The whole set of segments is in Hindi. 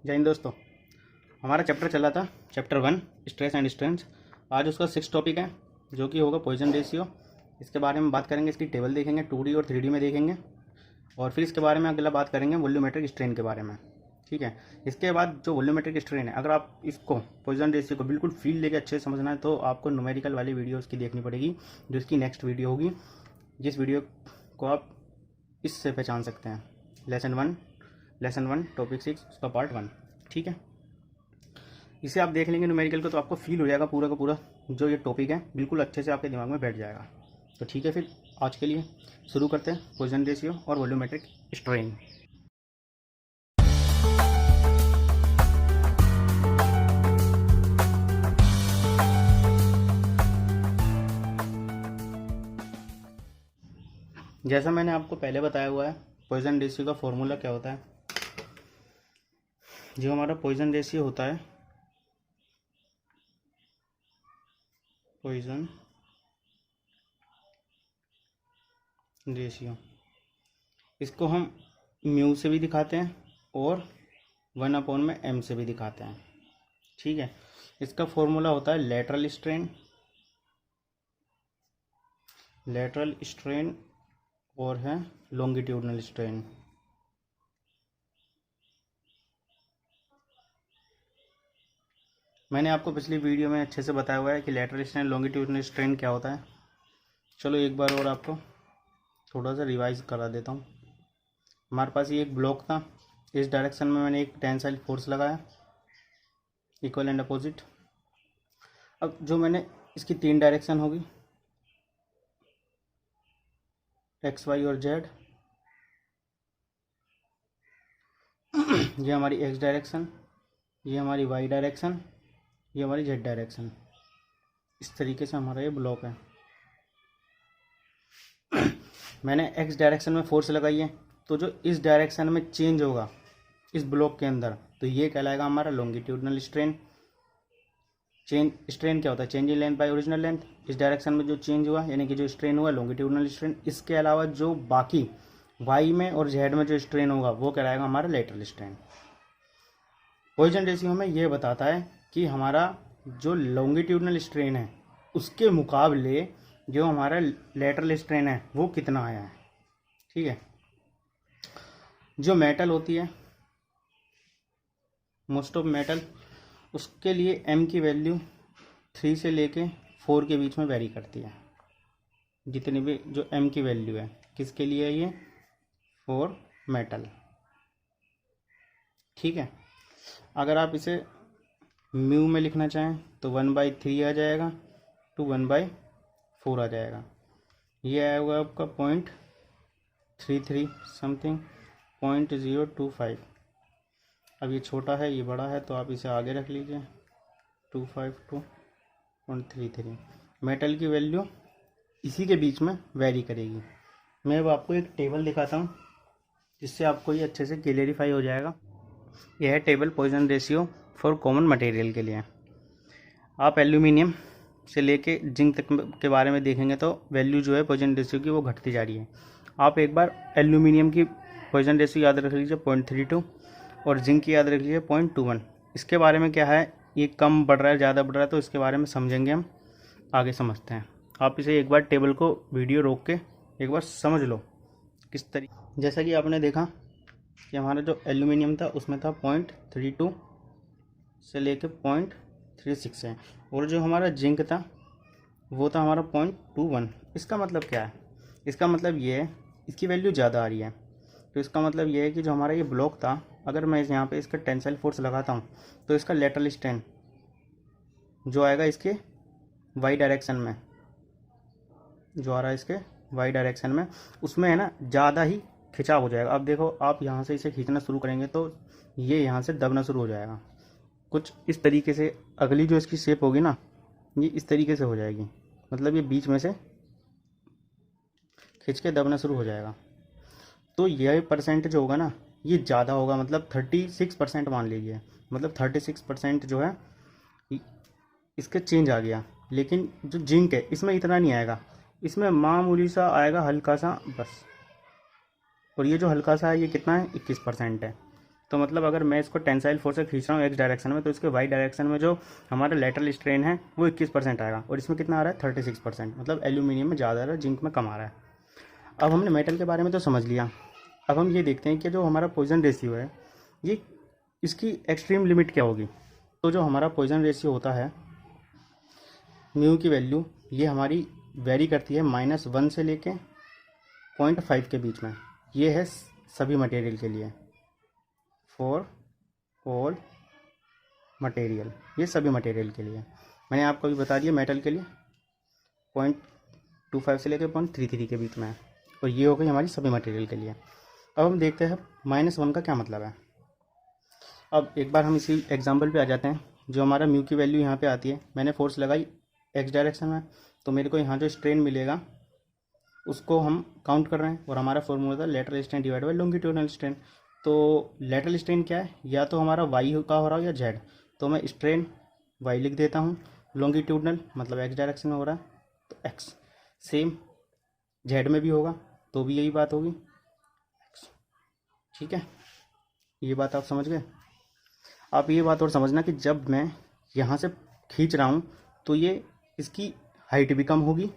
जय हिंद दोस्तों। हमारा चैप्टर चला था चैप्टर 1 स्ट्रेस एंड स्ट्रेंथ। आज उसका 6 टॉपिक है जो कि होगा पॉइजन रेशियो। इसके बारे में बात करेंगे, इसकी टेबल देखेंगे, 2D और 3D में देखेंगे, और फिर इसके बारे में अगला बात करेंगे वॉल्यूमेट्रिक स्ट्रेन के बारे में। ठीक है। इसके बाद जो वॉल्यूमेट्रिक स्ट्रेन है, अगर आप इसको पॉइजन रेशियो को बिल्कुल फील लेके अच्छे से समझना है तो आपको न्यूमेरिकल वाली वीडियो उसकी देखनी पड़ेगी, जो इसकी नेक्स्ट वीडियो होगी, जिस वीडियो को आप इससे पहचान सकते हैं। लेसन 1 टॉपिक 6 उसका पार्ट 1। ठीक है। इसे आप देख लेंगे न्यूमेरिकल को तो आपको फील हो जाएगा, पूरा का पूरा जो ये टॉपिक है बिल्कुल अच्छे से आपके दिमाग में बैठ जाएगा। तो ठीक है, फिर आज के लिए शुरू करते हैं पॉइजन रेशियो और वॉल्यूमेट्रिक स्ट्रेन। जैसा मैंने आपको पहले बताया हुआ है, पॉइजन रेशियो का फॉर्मूला क्या होता है। जो हमारा पॉइजन रेशियो होता है, पॉइजन रेशियो, इसको हम म्यू से भी दिखाते हैं और 1/m से भी दिखाते हैं। ठीक है। इसका फॉर्मूला होता है लेटरल स्ट्रेन और है लॉन्गिट्यूडनल स्ट्रेन। मैंने आपको पिछली वीडियो में अच्छे से बताया हुआ है कि लेटरल स्ट्रेन लॉन्गिट्यूडनल स्ट्रेन क्या होता है। चलो एक बार और आपको थोड़ा सा रिवाइज करा देता हूँ। हमारे पास ये एक ब्लॉक था, इस डायरेक्शन में मैंने एक टेंसाइल फोर्स लगाया, इक्वल एंड अपोजिट। अब जो मैंने इसकी 3 डायरेक्शन होगी, एक्स वाई और जेड। ये हमारी एक्स डायरेक्शन, ये हमारी वाई डायरेक्शन, ये हमारी जेड डायरेक्शन। इस तरीके से हमारा ये ब्लॉक है। मैंने एक्स डायरेक्शन में फोर्स लगाई है, तो जो इस डायरेक्शन में चेंज होगा इस ब्लॉक के अंदर, तो ये कहलाएगा हमारा लॉन्गिट्यूडनल स्ट्रेन। स्ट्रेन क्या होता है? Change in length bye original length. इस डायरेक्शन में जो चेंज हुआ यानी कि जो स्ट्रेन हुआ लॉन्गिट्यूडनल स्ट्रेन। इसके अलावा जो बाकी वाई में और जेड में जो स्ट्रेन होगा वो कहलाएगा हमारा लेटरल स्ट्रेन। पॉइजन रेशियो में ये बताता है कि हमारा जो लॉन्गिट्यूडनल स्ट्रेन है उसके मुकाबले जो हमारा लेटरल स्ट्रेन है वो कितना आया है। ठीक है। जो मेटल होती है, मोस्ट ऑफ मेटल, उसके लिए m की वैल्यू 3 से लेके 4 के बीच में वेरी करती है। जितनी भी जो m की वैल्यू है, किसके लिए है ये? For metal. ठीक है। अगर आप इसे म्यू में लिखना चाहें तो 1/3 आ जाएगा, टू 1/4 आ जाएगा। ये आएगा आपका 0.33 समथिंग, 0.025। अब ये छोटा है, ये बड़ा है, तो आप इसे आगे रख लीजिए, 252.33। मेटल की वैल्यू इसी के बीच में वेरी करेगी। मैं अब आपको एक टेबल दिखाता हूँ जिससे आपको ये अच्छे से क्लियरिफाई हो जाएगा। यह है table Poisson ratio for common material के लिए। आप एल्यूमिनियम से लेके जिंक तक के बारे में देखेंगे तो वैल्यू जो है पॉइजन रेशियो की वो घटती जा रही है। आप एक बार एल्यूमिनियम की पॉइजन रेशियो याद रख लीजिए 0.32 और जिंक की याद रख लीजिए 0.21। इसके बारे में क्या है, ये कम बढ़ रहा है ज़्यादा बढ़ रहा है, तो इसके बारे में समझेंगे हम, आगे समझते हैं। आप इसे एक बार टेबल को वीडियो रोक के एक बार समझ लो किस तरीके। जैसा कि आपने देखा कि हमारा जो एल्यूमिनियम था उसमें था 0.32 से लेके 0.36 है, और जो हमारा जिंक था वो था हमारा 0.21। इसका मतलब क्या है? इसका मतलब ये है इसकी वैल्यू ज़्यादा आ रही है, तो इसका मतलब ये है कि जो हमारा ये ब्लॉक था, अगर मैं यहाँ पे इसका टेंसाइल फोर्स लगाता हूँ तो इसका लेटरल स्ट्रेन जो आएगा इसके वाई डायरेक्शन में, जो आ रहा है इसके वाई डायरेक्शन में, उसमें है ना ज़्यादा ही खिंचाव हो जाएगा। अब देखो, आप यहाँ से इसे खींचना शुरू करेंगे तो ये यहाँ से दबना शुरू हो जाएगा, कुछ इस तरीके से। अगली जो इसकी शेप होगी ना, ये इस तरीके से हो जाएगी, मतलब ये बीच में से खिंच के दबना शुरू हो जाएगा। तो यह परसेंट जो होगा ना ये ज़्यादा होगा, मतलब 36% मान लीजिए, मतलब 36% जो है इसके चेंज आ गया। लेकिन जो जिंक है इसमें इतना नहीं आएगा, इसमें मामूली सा आएगा, हल्का सा बस। और ये जो हल्का सा है ये कितना है? 21% है। तो मतलब अगर मैं इसको टेंसाइल फोर्स से खींच रहा हूँ एक्स डायरेक्शन में, तो इसके वाई डायरेक्शन में जो हमारा लेटरल स्ट्रेन है वो 21% आएगा, और इसमें कितना आ रहा है 36%, मतलब एल्यूमिनियम में ज़्यादा आ रहा है, जिंक में कम आ रहा है। अब हमने मेटल के बारे में तो समझ लिया, अब हम ये देखते हैं कि जो हमारा पॉइजन रेशियो है ये इसकी एक्सट्रीम लिमिट क्या होगी। तो जो हमारा पॉइजन रेशियो होता है म्यू की वैल्यू ये हमारी वेरी करती है -1 से लेके 0.5 के बीच में। ये है सभी मटेरियल के लिए, फॉर ऑल मटेरियल, ये सभी मटेरियल के लिए। मैंने आपको भी बता दिया मेटल के लिए 0.25 से लेकर 0.33 के बीच में है, और ये हो गई हमारी सभी मटेरियल के लिए। अब हम देखते हैं -1 का क्या मतलब है। अब एक बार हम इसी एग्जांपल पे आ जाते हैं। जो हमारा म्यू की वैल्यू यहाँ पे आती है, मैंने फोर्स लगाई एक्स डायरेक्शन में, तो मेरे को यहाँ जो स्ट्रेन मिलेगा उसको हम काउंट कर रहे हैं, और हमारा फॉर्मूला था lateral strain divide by longitudinal strain. तो लेटरल स्ट्रेन क्या है, या तो हमारा वाई का हो रहा हो या जेड, तो मैं स्ट्रेन वाई लिख देता हूँ, लॉन्गिट्यूडनल मतलब एक्स डायरेक्शन में हो रहा है तो एक्स, सेम जेड में भी होगा तो भी यही बात होगी एक्स। ठीक है, ये बात आप समझ गए। आप ये बात और समझना कि जब मैं यहाँ से खींच रहा हूँ तो ये इसकी हाइट भी कम होगी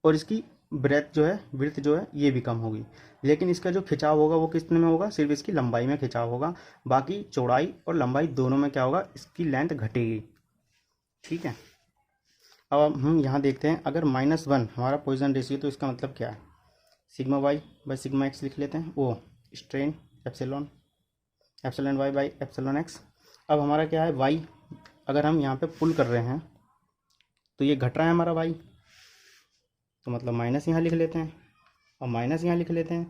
और इसकी ब्रेथ जो है, विड्थ जो है ये भी कम होगी, लेकिन इसका जो खिंचाव होगा वो कितने में होगा, सिर्फ इसकी लंबाई में खिंचाव होगा, बाकी चौड़ाई और लंबाई दोनों में क्या होगा, इसकी लेंथ घटेगी। ठीक है, अब हम यहाँ देखते हैं अगर -1 हमारा पॉइजन रेशियो, तो इसका मतलब क्या है, sigma y by sigma x लिख लेते हैं, वो strain epsilon y by epsilon x. अब हमारा क्या है वाई, अगर हम यहाँ पे पुल कर रहे हैं तो ये घट रहा है हमारा वाई, तो मतलब माइनस यहाँ लिख लेते हैं और माइनस यहाँ लिख लेते हैं,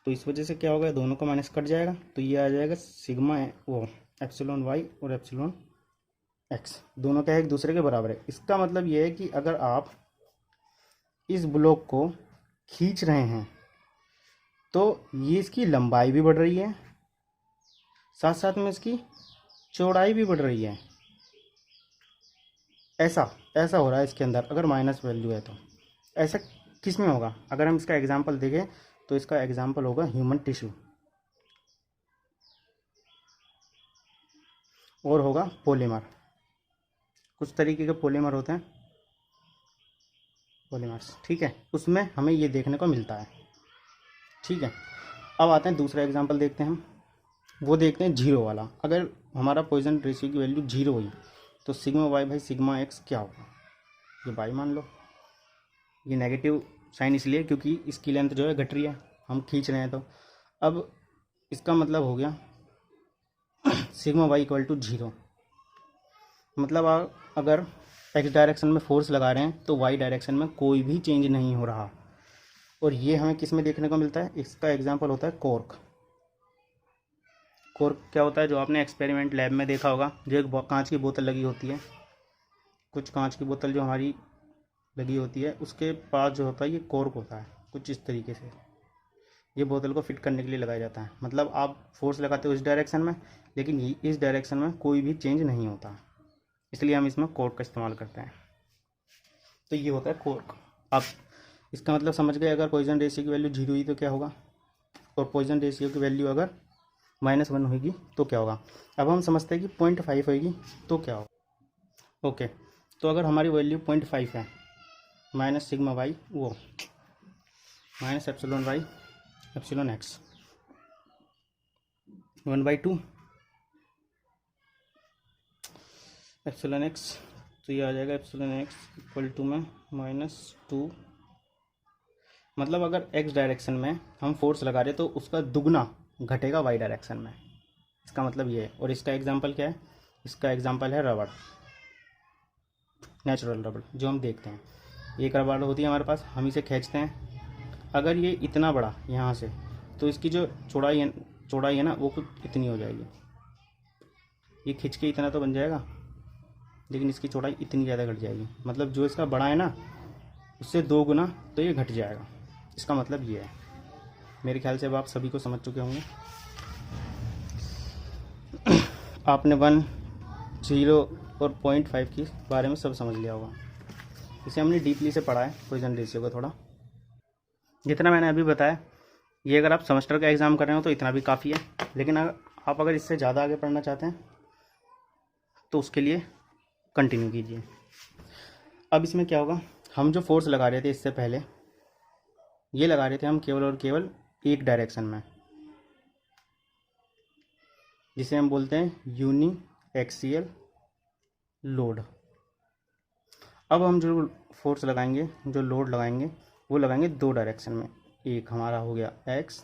तो इस वजह से क्या होगा, दोनों का माइनस कट जाएगा, तो ये आ जाएगा सिग्मा वो एप्सिलॉन वाई और एप्सिलॉन एक्स, दोनों क्या है एक दूसरे के बराबर है। इसका मतलब ये है कि अगर आप इस ब्लॉक को खींच रहे हैं तो ये इसकी लंबाई भी बढ़ रही है, साथ साथ में इसकी चौड़ाई भी बढ़ रही है। ऐसा हो रहा है इसके अंदर, अगर माइनस वैल्यू है तो ऐसा किस में होगा। अगर हम इसका एग्जांपल देखें तो इसका एग्जांपल होगा ह्यूमन टिश्यू, और होगा पॉलीमर। कुछ तरीके के पॉलीमर होते हैं, पॉलीमर्स, ठीक है, उसमें हमें ये देखने को मिलता है। ठीक है, अब आते हैं दूसरा एग्जांपल देखते हैं हम, वो देखते हैं जीरो वाला। अगर हमारा पॉइजन रेशियो की वैल्यू जीरो हुई तो sigma y by sigma x क्या होगा, ये वाई मान लो, ये नेगेटिव साइन इसलिए क्योंकि इसकी लेंथ जो है घट रही है, हम खींच रहे हैं। तो अब इसका मतलब हो गया सिग्मा वाई इक्वल टू 0, मतलब आप अगर एक्स डायरेक्शन में फोर्स लगा रहे हैं तो वाई डायरेक्शन में कोई भी चेंज नहीं हो रहा। और ये हमें किस में देखने को मिलता है, इसका एग्जांपल होता है कॉर्क। कॉर्क क्या होता है, जो आपने एक्सपेरिमेंट लैब में देखा होगा, जो एक कांच की बोतल लगी होती है, कुछ कांच की बोतल जो हमारी लगी होती है उसके पास जो होता है ये कॉर्क होता है, कुछ इस तरीके से ये बोतल को फिट करने के लिए लगाया जाता है। मतलब आप फोर्स लगाते हो इस डायरेक्शन में, लेकिन इस डायरेक्शन में कोई भी चेंज नहीं होता, इसलिए हम इसमें कॉर्क का इस्तेमाल करते हैं। तो ये होता है कॉर्क। आप इसका मतलब समझ गए, अगर पॉइजन रेशियो की वैल्यू 0 हुई तो क्या होगा, और पॉइजन रेशियो की वैल्यू अगर -1 होगी तो क्या होगा। अब हम समझते हैं कि 0.5 होगी तो क्या होगा। ओके, तो अगर हमारी वैल्यू 0.5 है, माइनस सिग्मा वाई वो minus epsilon y epsilon x 1/2 epsilon x, तो ये आ जाएगा एप्सिलॉन एक्स इक्वल टू में -2, मतलब अगर एक्स डायरेक्शन में हम फोर्स लगा रहे तो उसका दुगना घटेगा वाई डायरेक्शन में, इसका मतलब ये है। और इसका एग्जांपल क्या है, इसका एग्जांपल है रबड़, नेचुरल रबड़ जो हम देखते हैं। एक रबड़ होती है हमारे पास, हम इसे खींचते हैं, अगर ये इतना बड़ा यहाँ से, तो इसकी जो चौड़ाई है ना वो कुछ इतनी हो जाएगी, ये खींच के इतना तो बन जाएगा, लेकिन इसकी चौड़ाई इतनी ज़्यादा घट जाएगी, मतलब जो इसका बड़ा है ना उससे 2 गुना तो ये घट जाएगा। इसका मतलब ये है। मेरे ख्याल से अब आप सभी को समझ चुके होंगे। आपने 1, 0 और 0.5 के बारे में सब समझ लिया होगा। इसे हमने डीपली से पढ़ा है पॉइजन रेशियो को थोड़ा। जितना मैंने अभी बताया ये अगर आप सेमेस्टर का एग्ज़ाम कर रहे हो तो इतना भी काफ़ी है, लेकिन अगर आप अगर इससे ज़्यादा आगे पढ़ना चाहते हैं तो उसके लिए कंटिन्यू कीजिए। अब इसमें क्या होगा, हम जो फोर्स लगा रहे थे इससे पहले, ये लगा रहे थे हम केवल और केवल एक डायरेक्शन में, जिसे हम बोलते हैं यूनी एक्सियल लोड। अब हम जो फोर्स लगाएंगे, जो लोड लगाएंगे, वो लगाएंगे दो डायरेक्शन में। एक हमारा हो गया एक्स,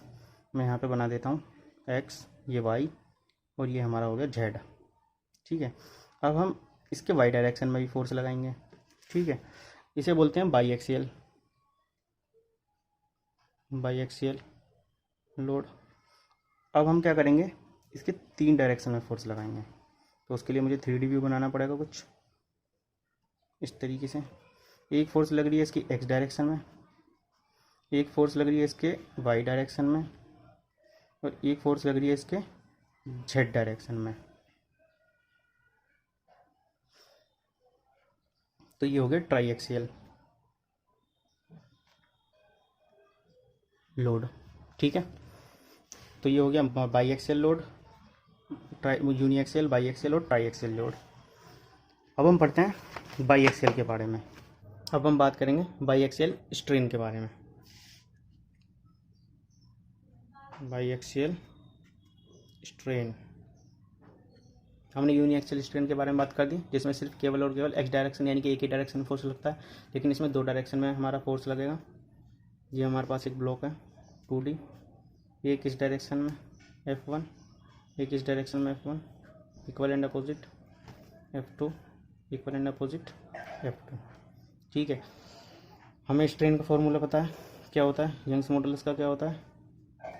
मैं यहाँ पे बना देता हूँ एक्स, ये वाई, और ये हमारा हो गया जेड। ठीक है, अब हम इसके वाई डायरेक्शन में भी फोर्स लगाएंगे। ठीक है, इसे बोलते हैं बाई एक्सियल लोड। अब हम क्या करेंगे, इसके तीन डायरेक्शन में फोर्स लगाएंगे। तो उसके लिए मुझे 3D व्यू बनाना पड़ेगा कुछ इस तरीके से। एक फोर्स लग रही है इसकी एक्स डायरेक्शन में, एक फोर्स लग रही है इसके वाई डायरेक्शन में, और एक फोर्स लग रही है इसके जेड डायरेक्शन में। तो ये हो गया ट्राई एक्सियल लोड। ठीक है, तो ये हो गया biaxial load, uniaxial, biaxial और ट्राई एक्सियल लोड। अब हम पढ़ते हैं बाई एक्सियल के बारे में। अब हम बात करेंगे बाई एक्सियल स्ट्रेन के बारे में। बाई एक्सियल स्ट्रेन, हमने यूनी एक्सियल स्ट्रेन के बारे में बात कर दी, जिसमें सिर्फ केवल और केवल एक्स डायरेक्शन यानी कि एक ही डायरेक्शन में फोर्स लगता है, लेकिन इसमें दो डायरेक्शन में हमारा फोर्स लगेगा। ये हमारे पास एक ब्लॉक है 2D, एक इस डायरेक्शन में F1, एक इस डायरेक्शन में F1, equal and opposite F2, equal and opposite F2। ठीक है, हमें स्ट्रेन का फॉर्मूला पता है क्या होता है, यंग्स मॉडुलस का क्या होता है,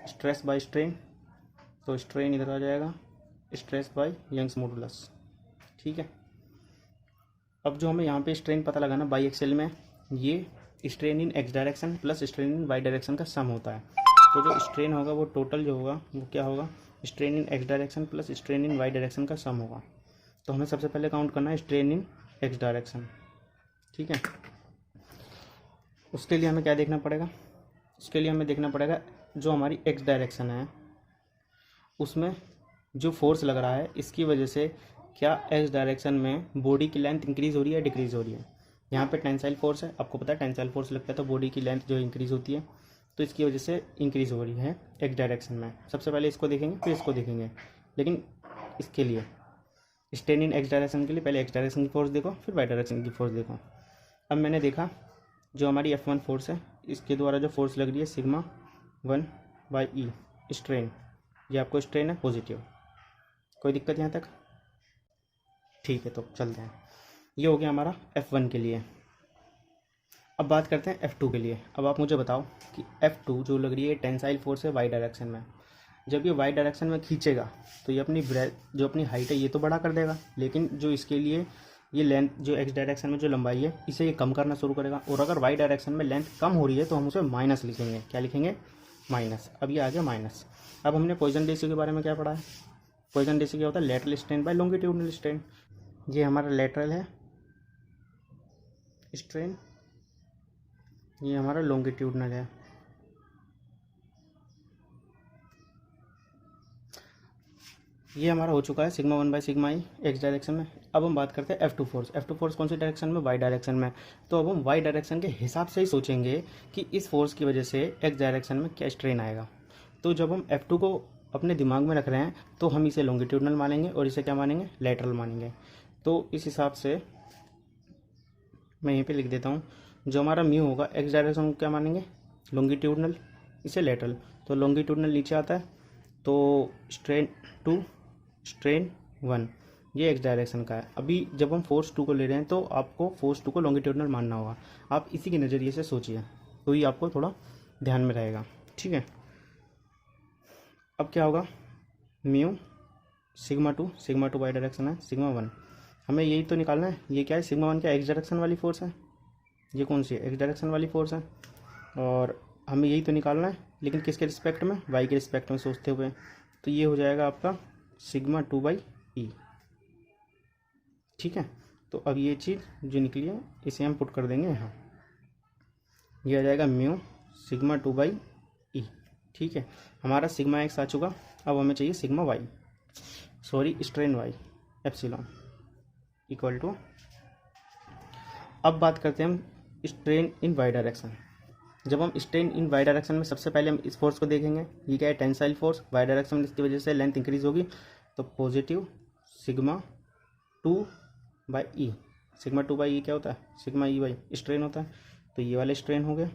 स्ट्रेस बाय स्ट्रेन। तो स्ट्रेन इधर आ जाएगा, स्ट्रेस बाय यंग्स मॉडुलस। ठीक है, अब जो हमें यहाँ पे स्ट्रेन पता लगाना बाई एक्सियल में, ये strain in x direction plus strain in y direction का सम होता है। तो जो स्ट्रेन होगा वो टोटल जो होगा वो क्या होगा, strain in x direction plus strain in y direction का सम होगा। तो हमें सबसे पहले काउंट करना है स्ट्रेन इन एक्स डायरेक्शन। ठीक है, उसके लिए हमें क्या देखना पड़ेगा, उसके लिए हमें देखना पड़ेगा जो हमारी एक्स डायरेक्शन है उसमें जो फोर्स लग रहा है, इसकी वजह से क्या एक्स डायरेक्शन में बॉडी की लेंथ इंक्रीज़ हो रही है डिक्रीज़ हो रही है। यहाँ पे टेंसाइल फोर्स है, आपको पता है टेंसाइल फोर्स लगता है तो बॉडी की लेंथ जो इंक्रीज़ होती है, तो इसकी वजह से इंक्रीज़ हो रही है एक्स डायरेक्शन में। सबसे पहले इसको देखेंगे फिर इसको देखेंगे, लेकिन इसके लिए स्ट्रेन इन एक्स डायरेक्शन के लिए पहले एक्स डायरेक्शन की फोर्स देखो फिर वाई डायरेक्शन की फोर्स देखो। अब मैंने देखा जो हमारी F1 फोर्स है, इसके द्वारा जो फोर्स लग रही है सिग्मा 1/E स्ट्रेन, ये आपको स्ट्रेन है पॉजिटिव। कोई दिक्कत यहाँ तक? ठीक है, तो चलते हैं। ये हो गया हमारा F1 के लिए। अब बात करते हैं F2 के लिए। अब आप मुझे बताओ कि F2 जो लग रही है टेंसाइल फोर्स है वाई डायरेक्शन में, जब ये वाई डायरेक्शन में खींचेगा तो ये अपनी जो अपनी हाइट है ये तो बड़ा कर देगा, लेकिन जो इसके लिए ये लेंथ जो एक्स डायरेक्शन में जो लंबाई है इसे ये कम करना शुरू करेगा। और अगर वाई डायरेक्शन में लेंथ कम हो रही है तो हम उसे माइनस लिखेंगे। क्या लिखेंगे? माइनस। अब ये आ गया माइनस। अब हमने पॉइसन रेशियो के बारे में क्या पढ़ा है? पॉइसन रेशियो क्या होता है? Lateral strain by longitudinal strain. ये हमारा लेटरल है स्ट्रेन, ये हमारा लॉन्गिट्यूडनल है। ये हमारा हो चुका है सिग्मा 1/σ एक्स डायरेक्शन में। अब हम बात करते हैं F2 फोर्स। F2 फोर्स कौन सी डायरेक्शन में? वाई डायरेक्शन में। तो अब हम वाई डायरेक्शन के हिसाब से ही सोचेंगे कि इस फोर्स की वजह से एक्स डायरेक्शन में क्या स्ट्रेन आएगा। तो जब हम F2 को अपने दिमाग में रख रहे हैं तो हम इसे लॉन्गिट्यूडनल मानेंगे और इसे क्या मानेंगे? लेटरल मानेंगे। तो इस हिसाब से मैं यहीं पर लिख देता हूँ, जो हमारा म्यू होगा एक्स डायरेक्शन को क्या मानेंगे? लॉन्गिट्यूडनल, इसे लेटरल। तो लॉन्गिट्यूडनल नीचे आता है, तो स्ट्रेन 2 स्ट्रेन 1 ये एक्स डायरेक्शन का है। अभी जब हम फोर्स 2 को ले रहे हैं तो आपको फोर्स 2 को लॉन्गिट्यूडनल मानना होगा। आप इसी के नज़रिए से सोचिए तो ये आपको थोड़ा ध्यान में रहेगा। ठीक है, अब क्या होगा? म्यू सिग्मा 2 वाई डायरेक्शन है, सिग्मा 1 हमें यही तो निकालना है। ये क्या है? सिग्मा 1 क्या एक्स डायरेक्शन वाली फोर्स है, ये कौन सी है? एक्स डायरेक्शन वाली फोर्स है। और हमें यही तो निकालना है, लेकिन किसके रिस्पेक्ट में? वाई के रिस्पेक्ट में सोचते हुए। तो ये हो जाएगा आपका सिग्मा 2/E। ठीक है, तो अब ये चीज़ जो निकली है इसे हम पुट कर देंगे यहाँ, ये आ जाएगा म्यू सिग्मा 2/E। ठीक है, हमारा सिग्मा एक्स आ चुका, अब हमें चाहिए sigma y. Sorry strain y epsilon equal to, अब बात करते हैं हम स्ट्रेन इन वाई डायरेक्शन। जब हम स्ट्रेन इन वाई डायरेक्शन में सबसे पहले हम इस फोर्स को देखेंगे, ये क्या है, टेंसाइल फोर्स वाई डायरेक्शन में, इसकी वजह से लेंथ इंक्रीज होगी, तो positive sigma 2/E, sigma 2/E क्या होता है, सिग्मा E/, स्ट्रेन होता है, तो ये वाला स्ट्रेन हो गया।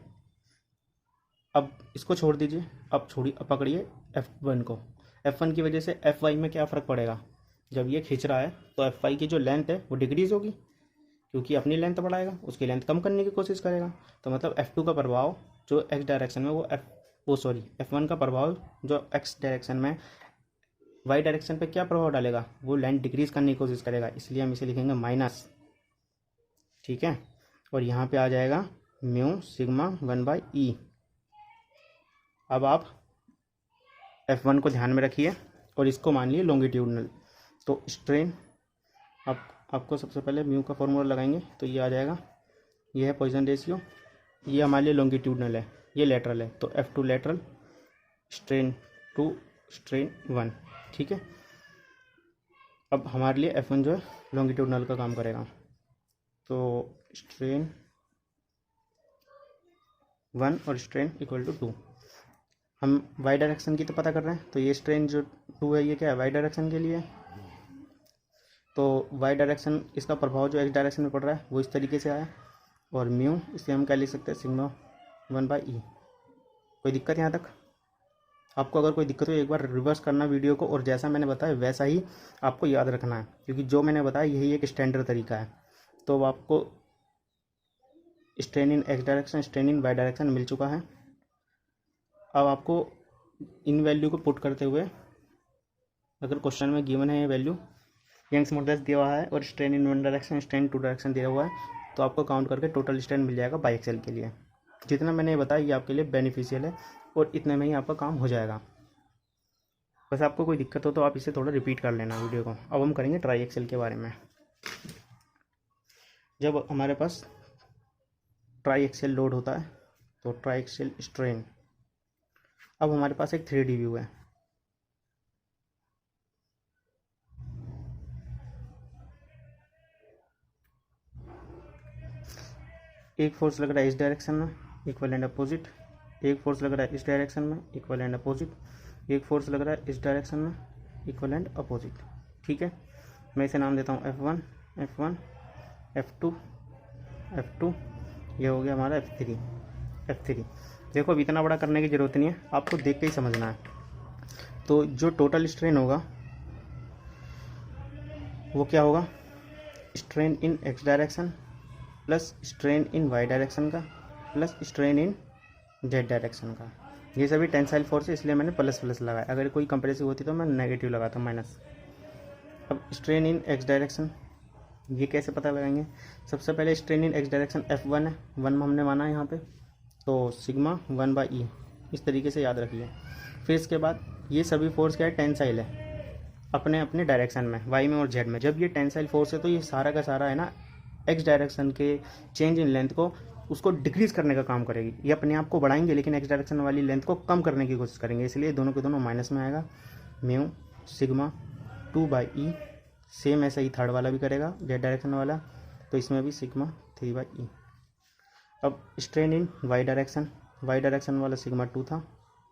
अब इसको छोड़ दीजिए, अब छोड़िए, अब पकड़िए F1 को, F1 की वजह से Fy में क्या फ़र्क पड़ेगा, जब ये खींच रहा है तो Fy की जो लेंथ है वो डिक्रीज होगी, क्योंकि अपनी लेंथ बढ़ाएगा, उसकी लेंथ कम करने की कोशिश करेगा, तो मतलब F2 का प्रभाव जो x डायरेक्शन में वो F1 का प्रभाव जो x डायरेक्शन में y डायरेक्शन पे क्या प्रभाव डालेगा, वो लेंथ डिक्रीज करने की कोशिश करेगा, इसलिए हम इसे लिखेंगे माइनस, ठीक है। और यहाँ पे आ जाएगा म्यू सिग्मा 1/E। अब आप F1 को ध्यान में रखिए और इसको मान लिए लॉन्गिट्यूडनल, तो स्ट्रेन, अब आपको सबसे पहले म्यू का फॉर्मूला लगाएंगे, तो ये आ जाएगा, ये है पॉइसन रेशियो, ये हमारे लिए लॉन्गिट्यूडनल है, ये लेटरल है, तो F2 लेटरल, स्ट्रेन 2 स्ट्रेन 1, ठीक है। अब हमारे लिए F1 जो है लॉन्गिट्यूडनल का काम करेगा, तो स्ट्रेन 1 और स्ट्रेन इक्वल टू 2। हम वाई डायरेक्शन की तो पता कर रहे हैं, तो ये स्ट्रेन जो 2 है ये क्या है, वाई डायरेक्शन के लिए, तो वाई डायरेक्शन इसका प्रभाव जो एक्स डायरेक्शन में पड़ रहा है वो इस तरीके से आया, और म्यू इसे हम क्या लिख सकते हैं, सिग्मा 1/E। कोई दिक्कत यहाँ तक? आपको अगर कोई दिक्कत हो एक बार रिवर्स करना वीडियो को, और जैसा मैंने बताया वैसा ही आपको याद रखना है, क्योंकि जो मैंने बताया यही एक स्टैंडर्ड तरीका है। तो आपको strain in x direction, strain in y direction मिल चुका है। अब आपको इन वैल्यू को पुट करते हुए, अगर क्वेश्चन में गिवन है ये वैल्यू, यंग्स मॉडुलस दिया हुआ है और strain in 1 direction, strain 2 direction दिया हुआ है, तो आपको काउंट करके टोटल स्ट्रेन मिल जाएगा बाई एक्सेल के लिए। जितना मैंने ये बताया ये आपके लिए बेनिफिशियल है, और इतने में ही आपका काम हो जाएगा। बस आपको कोई दिक्कत हो तो आप इसे थोड़ा रिपीट कर लेना वीडियो को। अब हम करेंगे ट्राई एक्सेल के बारे में। जब हमारे पास ट्राई एक्सेल लोड होता है तो ट्राई एक्सेल स्ट्रेन, अब हमारे पास एक 3D व्यू है, एक फोर्स लग रहा है इस डायरेक्शन में, इक्वल एंड अपोजिट, एक फोर्स लग रहा है इस डायरेक्शन में, इक्वल एंड अपोजिट, एक फोर्स लग रहा है इस डायरेक्शन में, इक्वल एंड अपोजिट, ठीक है। मैं इसे नाम देता हूँ F1, F1, F2, F2, ये हो गया हमारा F3, F3। देखो अब इतना बड़ा करने की ज़रूरत नहीं है, आपको देख के ही समझना है। तो जो टोटल स्ट्रेन होगा वो क्या होगा, strain in x direction plus strain in y direction का plus strain in z direction का। ये सभी टेंसाइल फोर्स है, इसलिए मैंने प्लस प्लस लगाया, अगर कोई कंप्रेसिव होती तो मैं नेगेटिव लगाता, माइनस। अब स्ट्रेन इन एक्स डायरेक्शन, ये कैसे पता लगाएंगे, सबसे पहले strain in x direction F1 है, 1 में हमने माना है यहाँ पे, तो सिग्मा 1/E, इस तरीके से याद रखिए। फिर इसके बाद ये सभी फोर्स क्या है, टेंसाइल है, अपने अपने डायरेक्शन में, वाई में और जेड में। जब ये टेंसाइल फोर्स है तो ये सारा का सारा है ना एक्स डायरेक्शन के चेंज इन लेंथ को, उसको डिक्रीज करने का काम करेगी। ये अपने आप को बढ़ाएंगे लेकिन एक्स डायरेक्शन वाली लेंथ को कम करने की कोशिश करेंगे, इसलिए दोनों के दोनों माइनस में आएगा। म्यू सिग्मा 2/E, सेम ऐसा ही थर्ड वाला भी करेगा जेड डायरेक्शन वाला, तो इसमें भी सिग्मा 3/E। अब strain in y direction, y direction वाला सिग्मा 2 था,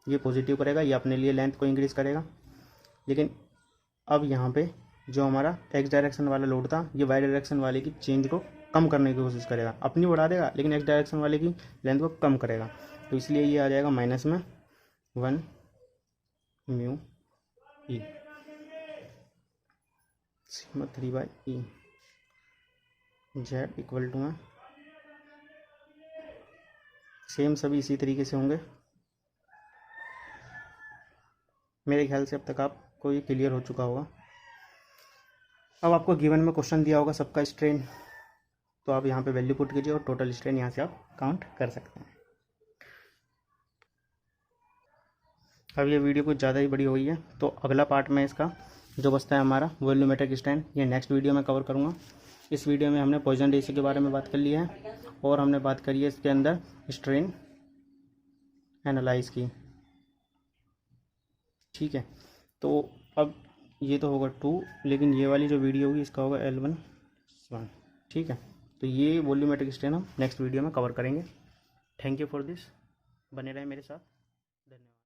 ये पॉजिटिव करेगा, ये अपने लिए लेंथ को इंक्रीज करेगा। लेकिन अब यहाँ पे जो हमारा एक्स डायरेक्शन वाला लोड था, ये वाई डायरेक्शन वाले की चेंज को कम करने की कोशिश करेगा, अपनी बढ़ा देगा लेकिन एक्स डायरेक्शन वाले की लेंथ को कम करेगा, तो इसलिए ये आ जाएगा माइनस में 1 mu E sigma 3/E, Z equal to में सेम सभी इसी तरीके से होंगे। मेरे ख्याल से अब तक आपको ये क्लियर हो चुका होगा। अब आपको गिवन में क्वेश्चन दिया होगा सबका स्ट्रेन, तो आप यहाँ पे वैल्यू पुट कीजिए और टोटल स्ट्रेन यहाँ से आप काउंट कर सकते हैं। अब ये वीडियो कुछ ज़्यादा ही बड़ी हो गई है, तो अगला पार्ट में इसका जो बचता है हमारा वॉल्यूमेट्रिक स्ट्रेन, ये नेक्स्ट वीडियो में कवर करूँगा। इस वीडियो में हमने पॉइसन रेशियो के बारे में बात कर ली है, और हमने बात करी है इसके अंदर स्ट्रेन एनालाइज की, ठीक है। तो अब ये तो होगा 2, लेकिन ये वाली जो वीडियो होगी इसका होगा L1 ठीक है। तो ये वॉल्यूमेट्रिक स्ट्रेन हम नेक्स्ट वीडियो में कवर करेंगे। थैंक यू फॉर दिस, बने रहें मेरे साथ।